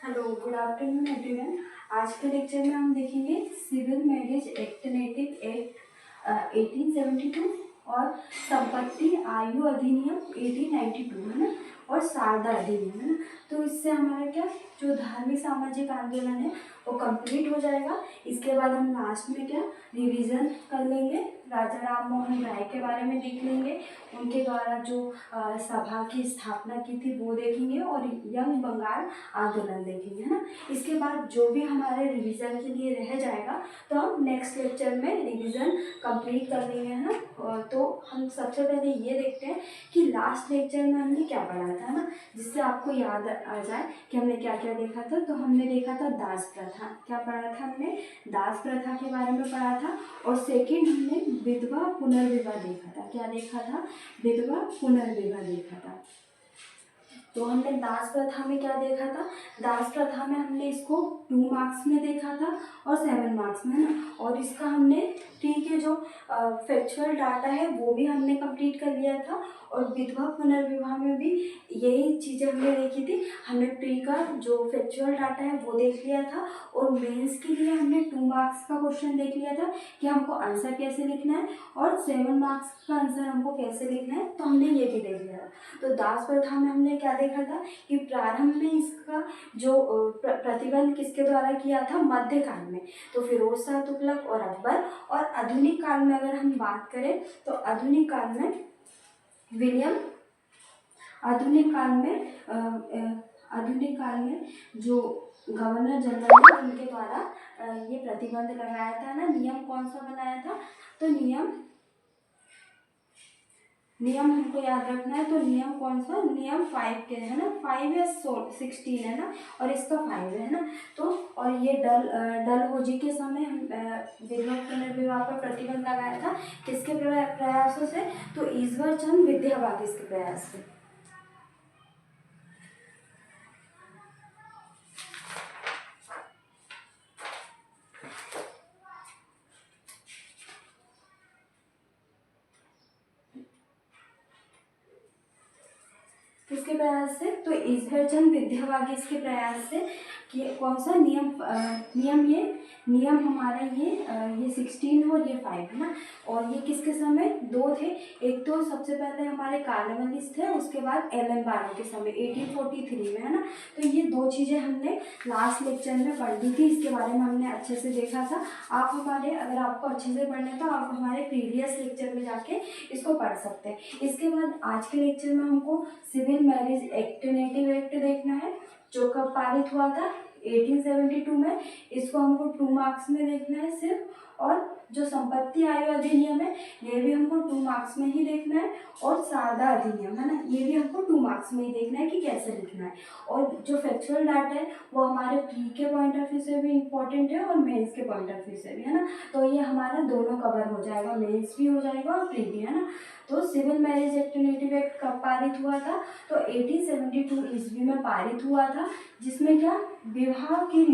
Hello, good afternoon everyone. आज के lecture में हम देखेंगे सिविल मैरिज एक्ट 1872 और संपत्ति आयु अधिनियम 1892 है ना, और शारदा अधिनियम है ना। तो इससे हमारा क्या जो धार्मिक सामाजिक आंदोलन है वो कंप्लीट हो जाएगा। इसके बाद हम लास्ट में क्या रिवीजन कर लेंगे, राजा राम मोहन राय के बारे में देख लेंगे, उनके द्वारा जो सभा की स्थापना की थी वो देखेंगे, और यंग बंगाल आंदोलन देखेंगे है ना। इसके बाद जो भी हमारे रिवीजन के लिए रह जाएगा तो हम नेक्स्ट लेक्चर में रिवीजन कंप्लीट कर लेंगे है ना। तो हम सबसे पहले ये देखते हैं कि लास्ट लेक्चर में हमने क्या पढ़ा था ना, जिससे आपको याद आ जाए कि हमने क्या क्या देखा था। तो हमने देखा था दास प्रथा, क्या पढ़ा था हमने, दास प्रथा के बारे में पढ़ा था। और सेकेंड हमने विधवा पुनर्विवाह देखा था। क्या देखा था? विधवा पुनर्विवाह देखा था। तो हमने दास प्रथा में क्या देखा था? दास प्रथा में हमने इसको 2 मार्क्स में देखा था और 7 मार्क्स में है ना। और इसका हमने ट्री के जो फैक्चुअल डाटा है वो भी हमने कंप्लीट कर लिया था। और विधवा पुनर्विवाह में भी यही चीज़ें हमने देखी थी। हमने ट्री का जो फैक्चुअल डाटा है वो देख लिया था, और मेंस के लिए हमने 2 मार्क्स का क्वेश्चन देख लिया था कि हमको आंसर कैसे लिखना है, और 7 मार्क्स का आंसर हमको कैसे लिखना है, तो हमने ये भी देख लिया था। तो दास प्रथा में हमने क्या देखा था कि प्रारंभ में इसका जो प्रतिबंध किसके द्वारा किया था, मध्यकाल में, तो फिरोज शाह तुगलक और अकबर। और आधुनिक काल में अगर हम बात करें तो आधुनिक काल में विलियम, आधुनिक काल में जो गवर्नर जनरल है उनके द्वारा ये प्रतिबंध लगाया था ना। नियम कौन सा बनाया था? तो नियम हमको याद रखना है। तो नियम कौन सा? नियम 5 के है ना, 5 या 16 है ना, और इसका 5 है ना। तो और ये डलहौजी के समय हम विधवा पुनर्विवाह पर प्रतिबंध लगाया था। किसके प्रयासों से? तो ईश्वर चंद विद्यावागिस के प्रयास से। किसके प्रयास से? तो ईश्वर चंद विद्यावागिस के प्रयास से। कि कौन सा नियम हमारा ये 16 और ये 5 है ना। और ये किसके समय? 2 थे। एक तो सबसे पहले हमारे कार्नवालिस थे, उसके बाद एलन बारो के समय 1843 में है ना। तो ये 2 चीज़ें हमने लास्ट लेक्चर में पढ़ ली थी, इसके बारे में हमने अच्छे से देखा था। आप हमारे, अगर आपको अच्छे से पढ़ना है तो आप हमारे प्रीवियस लेक्चर में जाके इसको पढ़ सकते हैं। इसके बाद आज के लेक्चर में हमको civil marriage act native act देखना है, जो कब पारित हुआ था? 1872 में। इसको हमको 2 मार्क्स में देखना है सिर्फ। और जो संपत्ति आयु अधिनियम है ये भी हमको 2 मार्क्स में ही देखना है। और शारदा अधिनियम है ना, ये भी हमको 2 मार्क्स में ही देखना है कि कैसे लिखना है। और जो फैक्चुअल डाटा है वो हमारे प्री के पॉइंट ऑफ व्यू से भी इम्पोर्टेंट है और मेंस के पॉइंट ऑफ व्यू से भी है ना। तो ये हमारा दोनों कवर हो जाएगा, मेंस भी हो जाएगा और प्री भी है ना। तो civil marriage act native act कब पारित हुआ था? तो 1872 ईस्वी में पारित हुआ था, जिसमें क्या विवाह के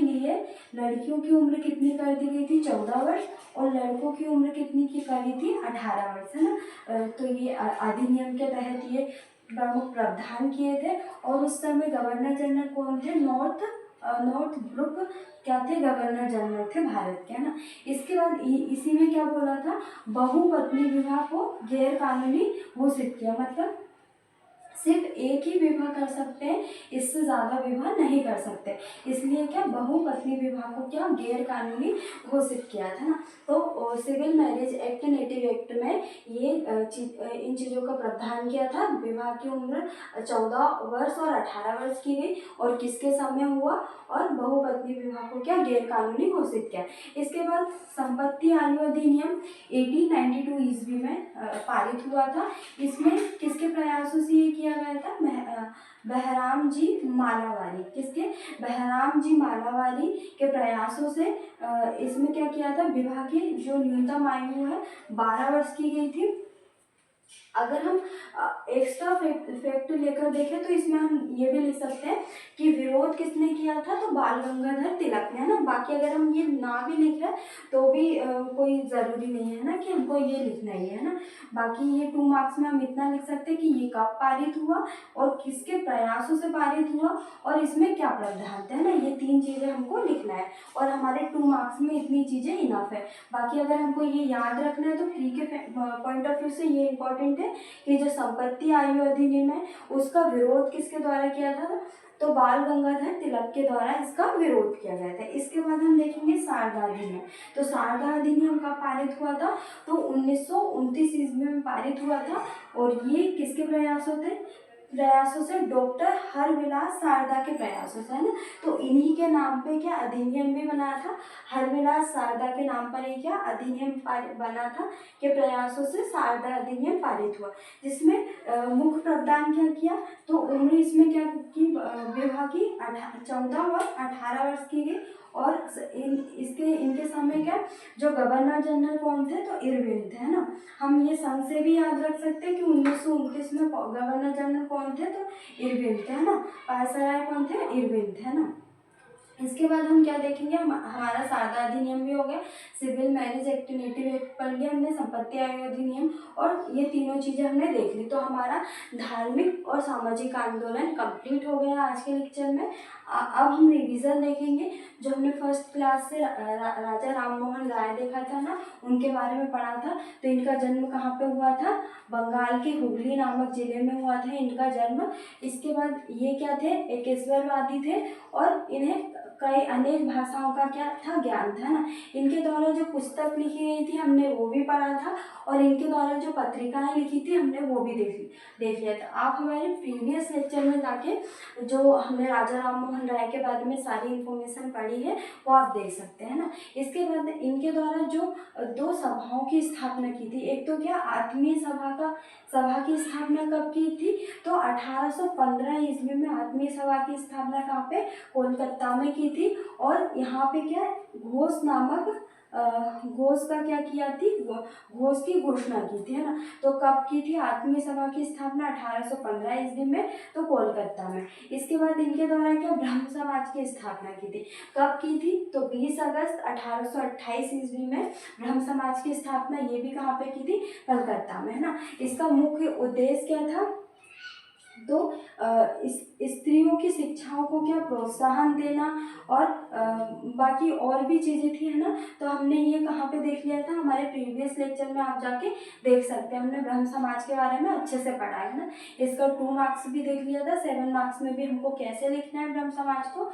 लिए लड़कियों की उम्र कितनी कर दी गई थी? 14 वर्ष। और लड़कों की उम्र कितनी की करी थी? 18 वर्ष है ना। तो ये अधिनियम के तहत ये प्रमुख प्रावधान किए थे। और उस समय गवर्नर जनरल कौन थे? नॉर्थ ब्रुक क्या थे? गवर्नर जनरल थे भारत के है ना। इसके बाद इसी में क्या बोला था? बहुपत्नी विवाह को गैर कानूनी घोषित किया। मतलब सिर्फ एक ही विवाह कर सकते हैं, इससे ज़्यादा विवाह नहीं कर सकते। इसलिए क्या बहुपत्नी विवाह को क्या गैर कानूनी घोषित किया था ना। तो civil marriage act native act में ये इन चीज़ों का प्रावधान किया था। विवाह की उम्र 14 वर्ष और 18 वर्ष की गई, और किसके समय हुआ? और बहुपत्नी विवाह को क्या गैर कानूनी घोषित किया। इसके बाद संपत्ति आयु अधिनियम 1892 ईस्वी में पारित हुआ था। इसमें किसके प्रयासों से ये किया गया था? बहराम जी मालावारी। किसके? बहराम जी मालावारी के प्रयासों से इसमें क्या किया था? विवाह की जो न्यूनतम आयु है 12 वर्ष की गई थी। अगर हम एक्स्ट्रा फैक्ट लेकर देखें तो इसमें हम ये भी लिख सकते हैं कि विरोध किसने किया था, तो बाल गंगाधर तिलक ने, है ना। बाकी अगर हम ये ना भी लिख रहे तो भी कोई ज़रूरी नहीं है ना कि हमको ये लिखना ही है ना। बाकी ये 2 मार्क्स में हम इतना लिख सकते हैं कि ये कब पारित हुआ और किसके प्रयासों से पारित हुआ और इसमें क्या प्रावधान थे, है ना। ये 3 चीज़ें हमको लिखना है और हमारे 2 मार्क्स में इतनी चीज़ें इनफ है। बाकी अगर हमको ये याद रखना है तो प्री के पॉइंट ऑफ व्यू से ये इंपॉर्टेंट है कि जो संपत्ति आयु अधिनियम है उसका विरोध किसके द्वारा किया था, तो बाल गंगाधर तिलक के द्वारा इसका विरोध किया गया था। इसके बाद हम देखेंगे शारदा अधिनियम। तो शारदा अधिनियम कब पारित हुआ था, तो 1929 ईस्वी में पारित हुआ था और ये किसके प्रयासों से डॉक्टर हरविलास शारदा के प्रयासों से, है ना। तो इन्हीं के नाम पे क्या अधिनियम भी बना था, हरविलास शारदा के नाम पर ही क्या अधिनियम बना था, के प्रयासों से शारदा अधिनियम पारित हुआ, जिसमें मुख्य प्रावधान क्या किया, तो उम्र इसमें क्या की विवाह की 14 और 18 वर्ष की गई और इनके समय क्या जो गवर्नर जनरल कौन थे, तो इरविन थे, है ना। हम ये सन से भी याद रख सकते हैं कि 1929 में गवर्नर जनरल कौन थे, तो इरविन थे, है ना। वायसराय कौन थे, इरविन थे, है ना। इसके बाद हम क्या देखेंगे, हमारा शारदा अधिनियम भी हो गया, सिविल मैरिज एक्टिनेटिव एक्ट पढ़ लिया हमने, संपत्ति आयु अधिनियम, और ये तीनों चीज़ें हमने देख ली। तो हमारा धार्मिक और सामाजिक आंदोलन कंप्लीट हो गया आज के लेक्चर में। अब हम रिवीजन देखेंगे, जो हमने फर्स्ट क्लास से राजा राम मोहन राय देखा था ना, उनके बारे में पढ़ा था। तो इनका जन्म कहाँ पे हुआ था, बंगाल के हुगली नामक जिले में हुआ था इनका जन्म। इसके बाद ये क्या थे, एकेश्वरवादी थे और इन्हें कई अनेक भाषाओं का क्या था, ज्ञान था ना। इनके द्वारा जो पुस्तक लिखी गई थी हमने वो भी पढ़ा था और इनके द्वारा जो पत्रिकाएं लिखी थी हमने वो भी देख लिया था। आप हमारे प्रीवियस लेक्चर में जाके जो हमने राजा राम मोहन राय के बारे में सारी इन्फॉर्मेशन पढ़ी है वो आप देख सकते हैं ना। इसके बाद इनके द्वारा जो 2 सभाओं की स्थापना की थी, एक तो क्या आत्मीय सभा की स्थापना कब की थी, तो 1815 ईस्वी में आत्मीय सभा की स्थापना कहाँ पे, कोलकाता में की थी। और यहाँ पे क्या घोष नामक घोष का क्या किया थी, घोष की घोषणा की थी, है ना। तो कब की थी आत्मीय सभा की स्थापना, 1815 ईस्वी में, तो कोलकाता में। इसके बाद इनके द्वारा क्या ब्रह्म समाज की स्थापना की थी, कब की थी, तो 20 अगस्त 1828 ईस्वी में ब्रह्म समाज की स्थापना, ये भी कहाँ पे की थी, कलकत्ता में, है ना। इसका मुख्य उद्देश्य क्या था, तो स्त्रियों की शिक्षाओं को क्या प्रोत्साहन देना और बाकी और भी चीज़ें थी, है ना। तो हमने ये कहाँ पे देख लिया था, हमारे प्रीवियस लेक्चर में आप जाके देख सकते हैं, हमने ब्रह्म समाज के बारे में अच्छे से पढ़ा है ना। इसका 2 मार्क्स भी देख लिया था, 7 मार्क्स में भी हमको कैसे लिखना है ब्रह्म समाज को,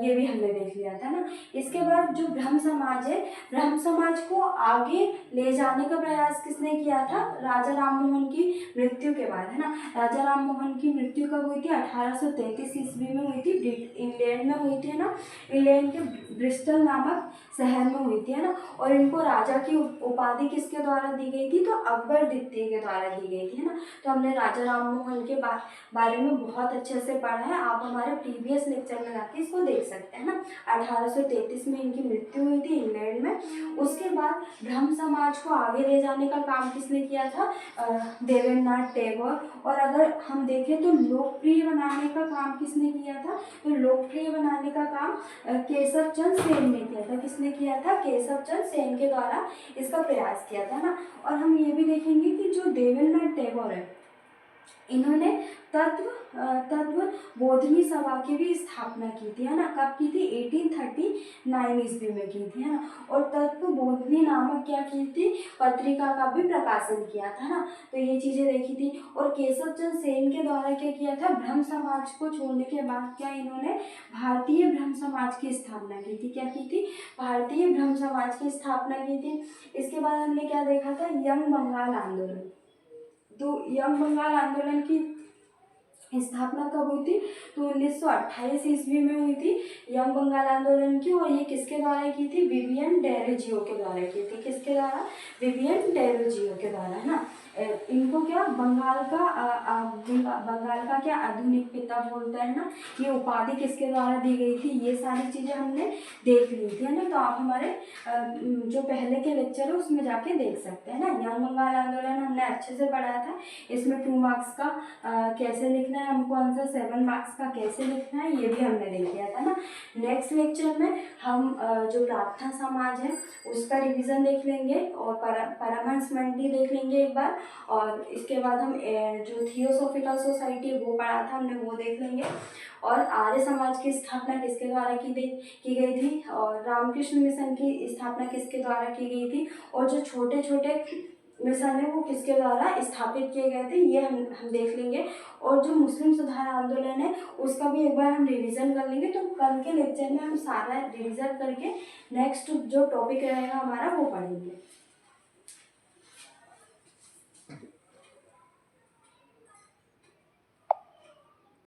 ये भी हमने देख लिया था ना। इसके बाद जो ब्रह्म समाज है, ब्रह्म समाज को आगे ले जाने का प्रयास किसने किया था, राजा राम मोहन की मृत्यु के बाद, है ना। राजा राम मोहन की मृत्यु कब हुई थी, 1833 ईस्वी में हुई थी, इंग्लैंड में हुई थी, है ना। इंग्लैंड के ब्रिस्टल नामक शहर में हुई थी, है ना। और इनको राजा की उपाधि किसके द्वारा दी गई थी, तो अकबर द्वितीय के द्वारा दी गई थी, है ना। तो हमने राजा राम मोहन के बारे में बहुत अच्छे से पढ़ा है, आप हमारे प्रीवियस लेक्चर में जाके इसको देख सकते हैं ना। 1833 में इनकी मृत्यु हुई थी इंग्लैंड में। उसके बाद ब्रह्म समाज को आगे ले जाने का काम किसने किया था, देवेंद्रनाथ टैगोर। और अगर हम देखें तो लोकप्रिय बनाने का काम किसने किया था, तो लोकप्रिय बनाने का काम केशव चंद्र सेन ने किया था। किसने किया था, केशव चंद्र सेन के द्वारा इसका प्रयास किया था ना। और हम ये भी देखेंगे कि जो देवेंद्रनाथ टैगोर है, इन्होंने तत्व बोधनी सभा की भी स्थापना की थी, है ना। कब की थी, 1839 ईस्वी में की थी, है ना। और तत्व बोधनी नामक क्या की थी, पत्रिका का भी प्रकाशन किया था ना। तो ये चीज़ें देखी थी। और केशव चंद्र सेन के द्वारा क्या किया था, ब्रह्म समाज को छोड़ने के बाद क्या इन्होंने भारतीय ब्रह्म समाज की स्थापना की थी। क्या की थी, भारतीय ब्रह्म समाज की स्थापना की थी। इसके बाद हमने क्या देखा था, यंग बंगाल आंदोलन। तो यंग बंगाल आंदोलन की स्थापना कब हुई थी, तो 1928 ईस्वी में हुई थी यंग बंगाल आंदोलन की। और ये किसके द्वारा की थी, विवियन डेरोजियो के द्वारा की थी। किसके द्वारा, विवियन डेरोजियो के द्वारा, है ना। इनको क्या बंगाल का क्या आधुनिक पिता बोलते हैं ना, ये उपाधि किसके द्वारा दी गई थी, ये सारी चीज़ें हमने देख ली थी, है ना। तो आप हमारे जो पहले के लेक्चर है उसमें जाके देख सकते हैं ना। यंग बंगाल आंदोलन हमने अच्छे से पढ़ा था। इसमें 2 मार्क्स का कैसे लिखना है हमको आंसर, 7 मार्क्स का कैसे लिखना है, ये भी हमने देख लिया था ना। नेक्स्ट लेक्चर में हम जो प्रार्थना समाज है उसका रिवीजन देख लेंगे और परमहंस मंडी देख लेंगे एक बार, और इसके बाद हम जो थियोसॉफिकल सोसाइटी है वो पढ़ा था हमने, वो देख लेंगे। और आर्य समाज की स्थापना किसके द्वारा की गई थी, और रामकृष्ण मिशन की स्थापना किसके द्वारा की गई थी, और जो छोटे छोटे मिशन है वो किसके द्वारा स्थापित किए गए थे, ये हम देख लेंगे। और जो मुस्लिम सुधार आंदोलन है उसका भी एक बार हम रिवीजन कर लेंगे। तो कल के लेक्चर में हम सारा रिवीजन करके नेक्स्ट जो टॉपिक रहेगा हमारा वो पढ़ेंगे।